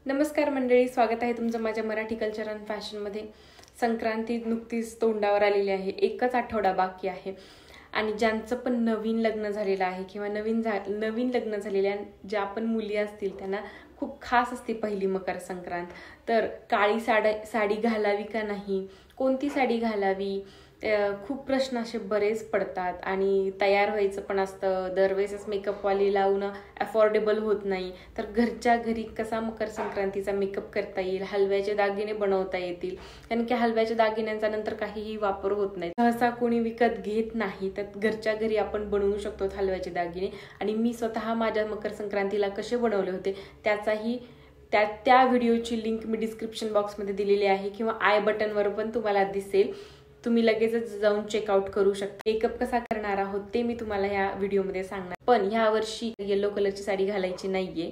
नमस्कार मंडळी, स्वागत आहे तुमचं माझ्या मराठी कल्चर अँड फॅशनमध्ये। संक्रांती नुकतीच तोंडावर आलेली आहे, एकच आठवडा बाकी आहे आणि ज्यांचं पण नवीन लग्न झालेलं आहे किंवा नवीन लग्न झालेल्या ज्या पण मुली असतील त्यांना खूप खास असते पहिली मकर संक्रांत। तर काळी साडी घालावी का नाही, कोणती साडी घालावी, खूप प्रश्न असे बरेच पडतात आणि तयार व्हायचं पण असतं। दरवेळेस मेकअपवाली लावणं अफोर्डेबल होत नाही, तर घरच्या घरी कसा मकर संक्रांतीचा मेकअप करता येईल, हलव्याचे दागिने बनवता येतील, कारण की हलव्याच्या दागिन्यांचा नंतर काहीही वापर होत नाही, सहसा कोणी विकत घेत नाही, तर घरच्या घरी आपण बनवू शकतो हलव्याचे दागिने। आणि मी स्वतः माझ्या मकर संक्रांतीला कसे बनवले होते त्याचाही त्या व्हिडिओची लिंक मी डिस्क्रिप्शन बॉक्समध्ये दिलेली आहे किंवा आय बटनवर पण तुम्हाला दिसेल, तुम्ही लगेचच जाऊन चेकआउट करू शकता। मेकअप कसा करणार आहोत ते मी तुम्हाला या व्हिडिओमध्ये सांगणार। पण ह्या वर्षी येलो कलरची साडी घालायची नाहीये,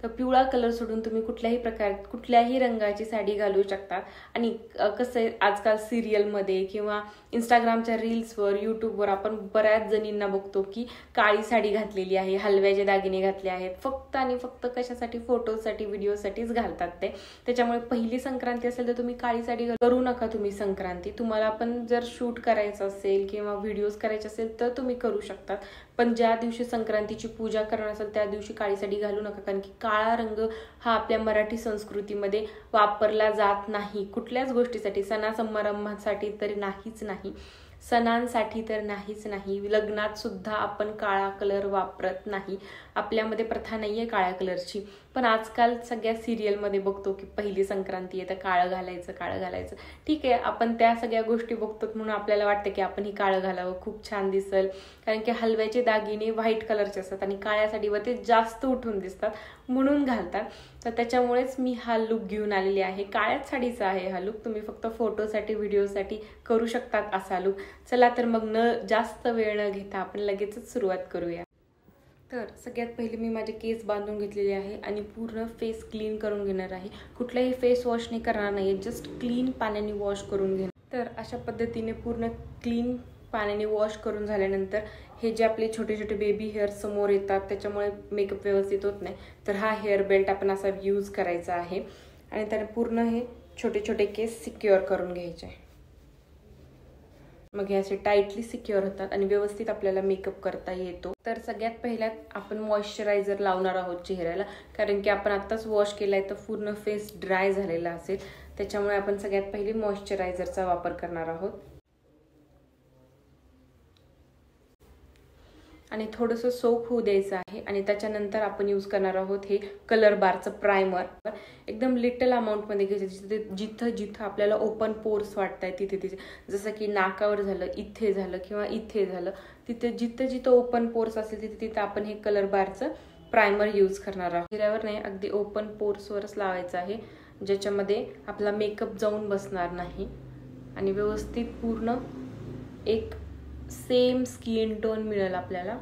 तर पिवळा कलर सोडून तुम्ही कुठल्याही रंगाची साडी घालू शकता। आणि कसं आहे, आजकाल सिरियलमध्ये किंवा इंस्टाग्रामच्या रील्सवर, यूट्यूबवर आपण बऱ्याच जणींना बघतो की काळी साडी घातलेली आहे, हलव्याचे दागिने घातले आहेत, फक्त आणि फक्त कशासाठी, फोटोसाठी, व्हिडिओसाठीच घालतात ते। त्याच्यामुळे पहिली संक्रांती असेल तर तुम्ही काळी साडी करू नका। तुम्ही संक्रांती तुम्हाला पण जर शूट करायचं असेल किंवा व्हिडिओज करायचे असेल तर तुम्ही करू शकतात, पण ज्या दिवशी संक्रांतीची पूजा करणार असेल त्या दिवशी काळी साडी घालू नका, कारण की काळा रंग हा आपल्या मराठी संस्कृतीमध्ये वापरला जात नाही कुठल्याच गोष्टीसाठी। सणासमारंभासाठी तर नाहीच नाही, सणांसाठी तर नाहीच नाही, लग्नात सुद्धा आपण काळा कलर वापरत नाही, आपल्यामध्ये प्रथा नाहीये काळ्या कलरची। पण आजकाल सगळ्या सिरियलमध्ये बघतो की पहिली संक्रांती आहे तर काळं घालायचं। ठीक आहे, आपण त्या सगळ्या गोष्टी बघतो म्हणून आपल्याला वाटतं की आपण ही काळं घालावं, खूप छान दिसेल, कारण की हलव्याचे दागिने व्हाईट कलरचे असतात आणि काळ्या साडीवर ते जास्त उठून दिसतात म्हणून घालतात। तर त्याच्यामुळेच मी हा लुक घेऊन आलेली आहे। काळ्याच साडीचा आहे हा लुक, तुम्ही फक्त फोटोसाठी, व्हिडिओसाठी करू शकतात असा लुक। चला तर मग न जास्त वेळ न घेता आपण लगेचच सुरुवात करूया। तर सगळ्यात पहिले मी माझे केस बांधून घेतलेले आहे आणि पूर्ण फेस क्लीन करून घेणार आहे। कुठलाही फेस वॉश नाही करणार नाही, जस्ट क्लीन पाण्याने वॉश करून घेणार। तर अशा पद्धतीने पूर्ण क्लीन पाण्याने वॉश करून झाल्यानंतर हे जे आपले छोटे छोटे बेबी हेअर समोर येतात त्याच्यामुळे मेकअप व्यवस्थित होत नाही, तर हा हेअर बेल्ट आपण असा यूज करायचा आहे आणि त्याने पूर्ण हे छोटे छोटे केस सिक्युअर करून घ्यायचे। मग हे असे टाइटली सिक्युअर होतात आणि व्यवस्थित आपल्याला मेकअप करता येतो। तर सगळ्यात पहिल्यात आपण मॉइश्चरायझर लावणार आहोत चेहऱ्याला, कारण की आपण आत्ताच वॉश केलाय तर पूर्ण फेस ड्राय झालेला असेल, त्याच्यामुळे आपण सगळ्यात पहिले मॉइश्चरायझरचा वापर करणार आहोत। आणि थोडंसं सोक होऊ द्यायचं आहे आणि त्याच्यानंतर आपण यूज करणार आहोत हे कलर बारचं प्रायमर। एकदम लिटल अमाऊंटमध्ये घ्यायचं, जिथं जिथं आपल्याला ओपन पोर्स वाटताय तिथे जसं की नाकावर झालं, इथे झालं किंवा इथे झालं, तिथे जिथं ओपन पोर्स असेल तिथे आपण हे कलर बारचं प्रायमर यूज करणार आहोत। चेहऱ्यावर नाही, अगदी ओपन पोर्सवरच लावायचं आहे, ज्याच्यामध्ये आपला मेकअप जाऊन बसणार नाही आणि व्यवस्थित पूर्ण एक सेम स्किन टोन मिळेल आपल्याला।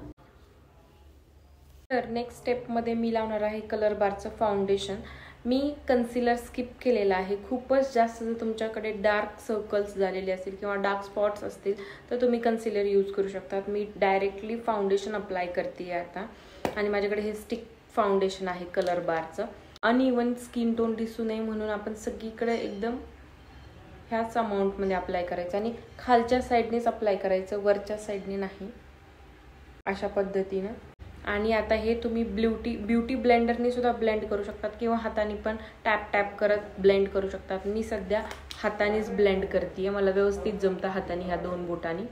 तर नेक्स्ट स्टेपमध्ये मी लावणार आहे कलर बारचं फाउंडेशन। मी कन्सिलर स्किप केलेला आहे, खूपच जास्त जर तुमच्याकडे डार्क सर्कल्स झालेले असतील किंवा डार्क स्पॉट्स असतील तर तुम्ही कन्सिलर यूज करू शकतात। मी डायरेक्टली फाउंडेशन अप्लाय करते आता आणि माझ्याकडे हे स्टिक फाउंडेशन आहे कलर बारचं। अनइवन स्किन टोन दिसू नये म्हणून आपण सगळीकडे एकदम ह्याच अमाऊंटमध्ये अप्लाय करायचं आणि खालच्या साईडनेच अप्लाय करायचं, वरच्या साईडने नाही, अशा पद्धतीनं। आणि आता हे तुम्ही ब्युटी ब्लेंडरने सुद्धा ब्लेंड करू शकतात किंवा हाताने पण टॅप करत ब्लेंड करू शकतात। मी सध्या हातानेच ब्लेंड करते, मला व्यवस्थित जमतं हाताने, ह्या दोन बोटांनी।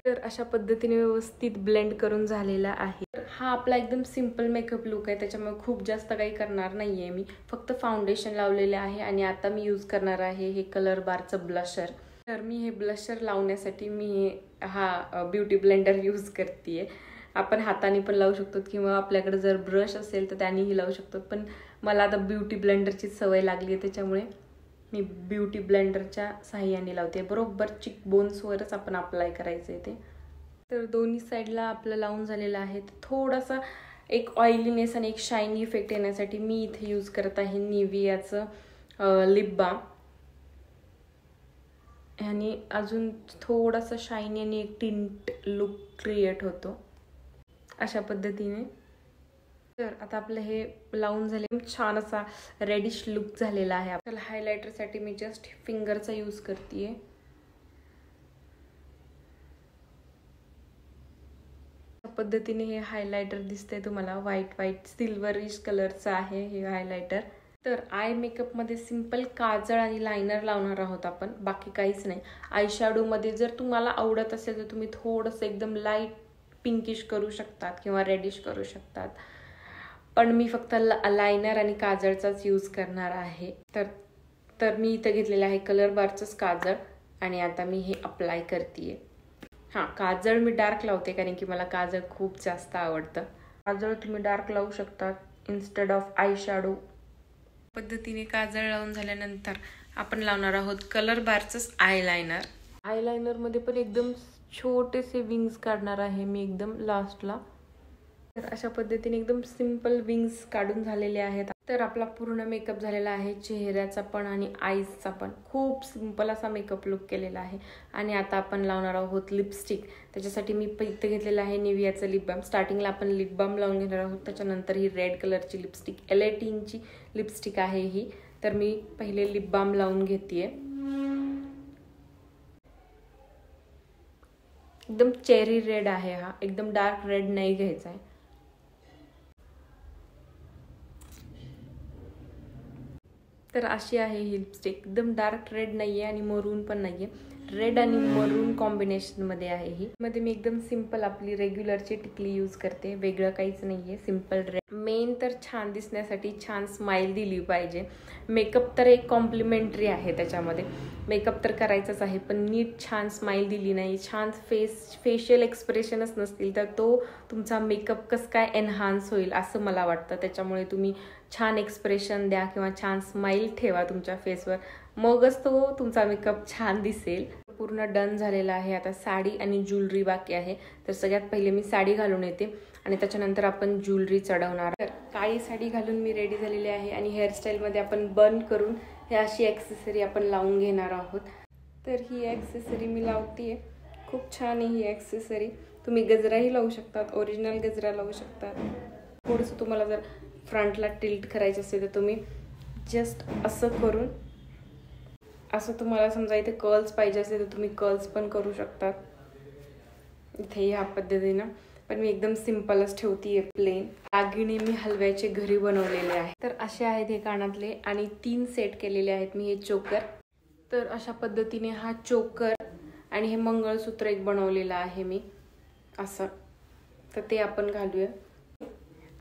तर अशा पद्धतीने व्यवस्थित ब्लेंड करून झालेला आहे। हा आपला एकदम सिंपल मेकअप लुक आहे, त्याच्यामुळे खूप जास्त काही करणार नाहीये मी, फक्त फाउंडेशन लावलेले आहे। आणि आता मी यूज करणार आहे हे कलर बारचं ब्लशर। तर मी हे ब्लशर लावण्यासाठी मी हा ब्युटी ब्लेंडर यूज करते। आपण हाताने पण लावू शकतो किंवा आपल्याकडे जर ब्रश असेल तर त्यानेही लावू शकतो, पण मला आता ब्युटी ब्लेंडरची सवय लागली आहे त्याच्यामुळे मी ब्युटी ब्लेंडरच्या साहाय्याने लावते। बरोबर चिक बोन्सवरच आपण अप्लाय करायचं आहे ते। तर दोन्ही साईडला आपलं लावून झालेलं आहे। थोडासा एक ऑइलीनेस आणि एक शायनी इफेक्ट येण्यासाठी मी इथे यूज करत आहे निव्हियाचं लिप बाम, ह्याने अजून थोडासा शायनी आणि एक टिंट लुक क्रिएट होतो अशा पद्धतीने। तर आता आपलं हे लावून झाले, छान असा रेडिश लुक झालेला आहे. आपल्याला हायलायटरसाठी मी जस्ट फिंगरचा यूज करते. पद्धतीने हे हायलायटर दिसतंय तुम्हाला, व्हाईट सिल्वरिश कलरचं आहे हे हायलायटर. तर आय मेकअप मध्ये सिंपल काजळ आणि लायनर लावणार आहोत आपण, बाकी काहीच नाही. आय शॅडो मध्ये जर तुम्हाला आवडत असेल तर तुम्ही थोडंसं एकदम लाईट पिंकिश करू शकतात किंवा रेडिश करू शकतात, पण मी फक्त लायनर आणि काजळचाच यूज करणार आहे. तर मी इथं घेतलेलं आहे कलर बारचंच काजळ आणि आता मी हे अप्लाय करते. काजळ मी डार्क लावते कारण की मला काजळ खूप जास्त आवडतं. काजळ तुम्ही डार्क लावू शकता इन्स्टेड ऑफ आय शॅडो. पद्धतीने काजळ लावून झाल्यानंतर आपण लावणार आहोत कलर बारचंच आयलायनर. आयलायनर मध्ये पण एकदम छोटेसे विंग्स काढणार आहे मी एकदम लास्टला. तर अशा पद्धतीने एकदम सिंपल विंग्स काढून झालेले आहेत. तर आपला पूर्ण मेकअप झालेला आहे, चेहऱ्याचा पण आणि आईजचा पण. खूप सिंपल असा मेकअप लुक केलेला आहे. आणि आता आपण लावणार आहोत लिपस्टिक. त्याच्यासाठी मी इथं घेतलेलं आहे निवियाचं लिप बाम. स्टार्टिंगला आपण लिप बाम लावून घेणार आहोत, त्याच्यानंतर ही रेड कलरची लिपस्टिक, L18ची लिपस्टिक आहे ही. तर मी पहिले लिप बाम लावून घेते. एकदम चेरी रेड आहे हा, एकदम डार्क रेड नाही घ्यायचा आहे. तर अशी आहे ही लिपस्टिक, एकदम डार्क रेड नाहीये आणि मरून पण नाहीये, रेड आणि मरून कॉम्बिनेशन मध्ये आहे ही. मध्ये मी एकदम सिंपल आपली रेग्युलरची टिकली यूज करते, वेगळं काहीच नाहीये, सिंपल रेड. मेन तर छान दिसण्यासाठी छान स्माइल दिली पाहिजे. मेकअप तर एक कॉम्प्लिमेंटरी आहे, त्याच्यामध्ये मेकअप तर करायचंच आहे, पण नीट छान स्माइल दिली नाही, छान फेशियल एक्सप्रेशनच नसतील तर तो तुमचा मेकअप कसं काय एनहान्स होईल असं मला वाटतं. त्याच्यामुळे तुम्ही छान एक्सप्रेशन द्या किंवा छान स्माइल ठेवा तुमच्या फेसवर, मगच तो तुमचा मेकअप छान दिसेल. पूर्ण डन झालेला आहे. आता साडी आणि ज्वेलरी बाकी आहे. तर सगळ्यात पहिले मी साडी घालून येते आणि त्याच्यानंतर आपण ज्वेलरी चढवणार. तर काळी साडी घालून मी रेडी झालेली आहे आणि हेअरस्टाईलमध्ये आपण बन करून हे अशी ॲक्सेसरी आपण लावून घेणार आहोत. तर ही ॲक्सेसरी मी लावते, खूप छान आहे ही ॲक्सेसरी. तुम्ही गजराही लावू शकतात, ओरिजिनल गजरा लावू शकतात. थोडंसं तुम्हाला जर फ्रंटला टिल्ट करायचं असेल तर तुम्ही जस्ट असं करून, असं तुम्हाला समजा इथे कर्ल्स पाहिजे असेल तर तुम्ही कर्ल्स पण करू शकतात इथे ह्या पद्धतीनं. पण मी एकदम सिंपलच ठेवतीये, प्लेन. दागिने मी हलव्याचे घरी बनवलेले आहे. तर असे आहेत हे कानातले आणि 3 सेट केलेले आहेत मी हे चोकर. तर अशा पद्धतीने हा चोकर आणि हे मंगळसूत्र एक बनवलेलं आहे मी असं, तर ते आपण घालूया.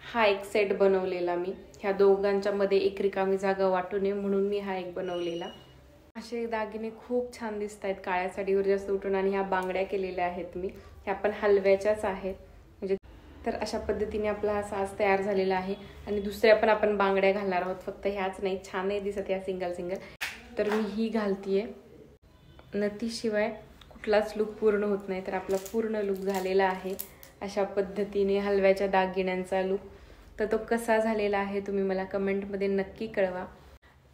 हा एक सेट बनवलेला मी, ह्या दोघांच्या मध्ये एक रिकामी जागा वाटू नये म्हणून मी हा एक बनवलेला. असे दागिने खूप छान दिसत आहेत काळ्या साडीवर जास्त उठून. आणि ह्या बांगड्या केलेल्या आहेत मी, ह्या पण हलव्याच्याच आहेत म्हणजे. तर अशा पद्धतीने आपला हा साज तयार झालेला आहे. आणि दुसऱ्या पण आपण बांगड्या घालणार आहोत, फक्त ह्याच नाही, छान नाही दिसत या सिंगल सिंगल. तर मी ही घालतीये. नथीशिवाय कुठलाच लुक पूर्ण होत नाही. तर आपला पूर्ण लुक झालेला आहे अशा पद्धतीने हलव्याच्या दागिन्यांचा लुक. तर तो कसा झालेला आहे तुम्ही मला कमेंटमध्ये नक्की कळवा.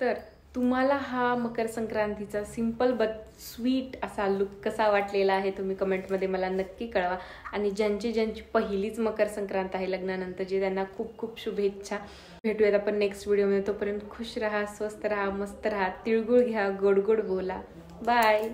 तर तुम्हाला हा मकर संक्रांतीचा सिंपल बट स्वीट असा लुक कसा वाटलेला आहे तुम्ही कमेंटमध्ये मला नक्की कळवा. आणि ज्यांची पहिलीच मकर संक्रांत आहे लग्नानंतर, जे त्यांना खूप खूप शुभेच्छा. भेटूयात आपण नेक्स्ट व्हिडिओमध्ये. तोपर्यंत खुश राहा, स्वस्त राहा, मस्त राहा, तिळगुळ घ्या, गोड गोड बोला. बाय.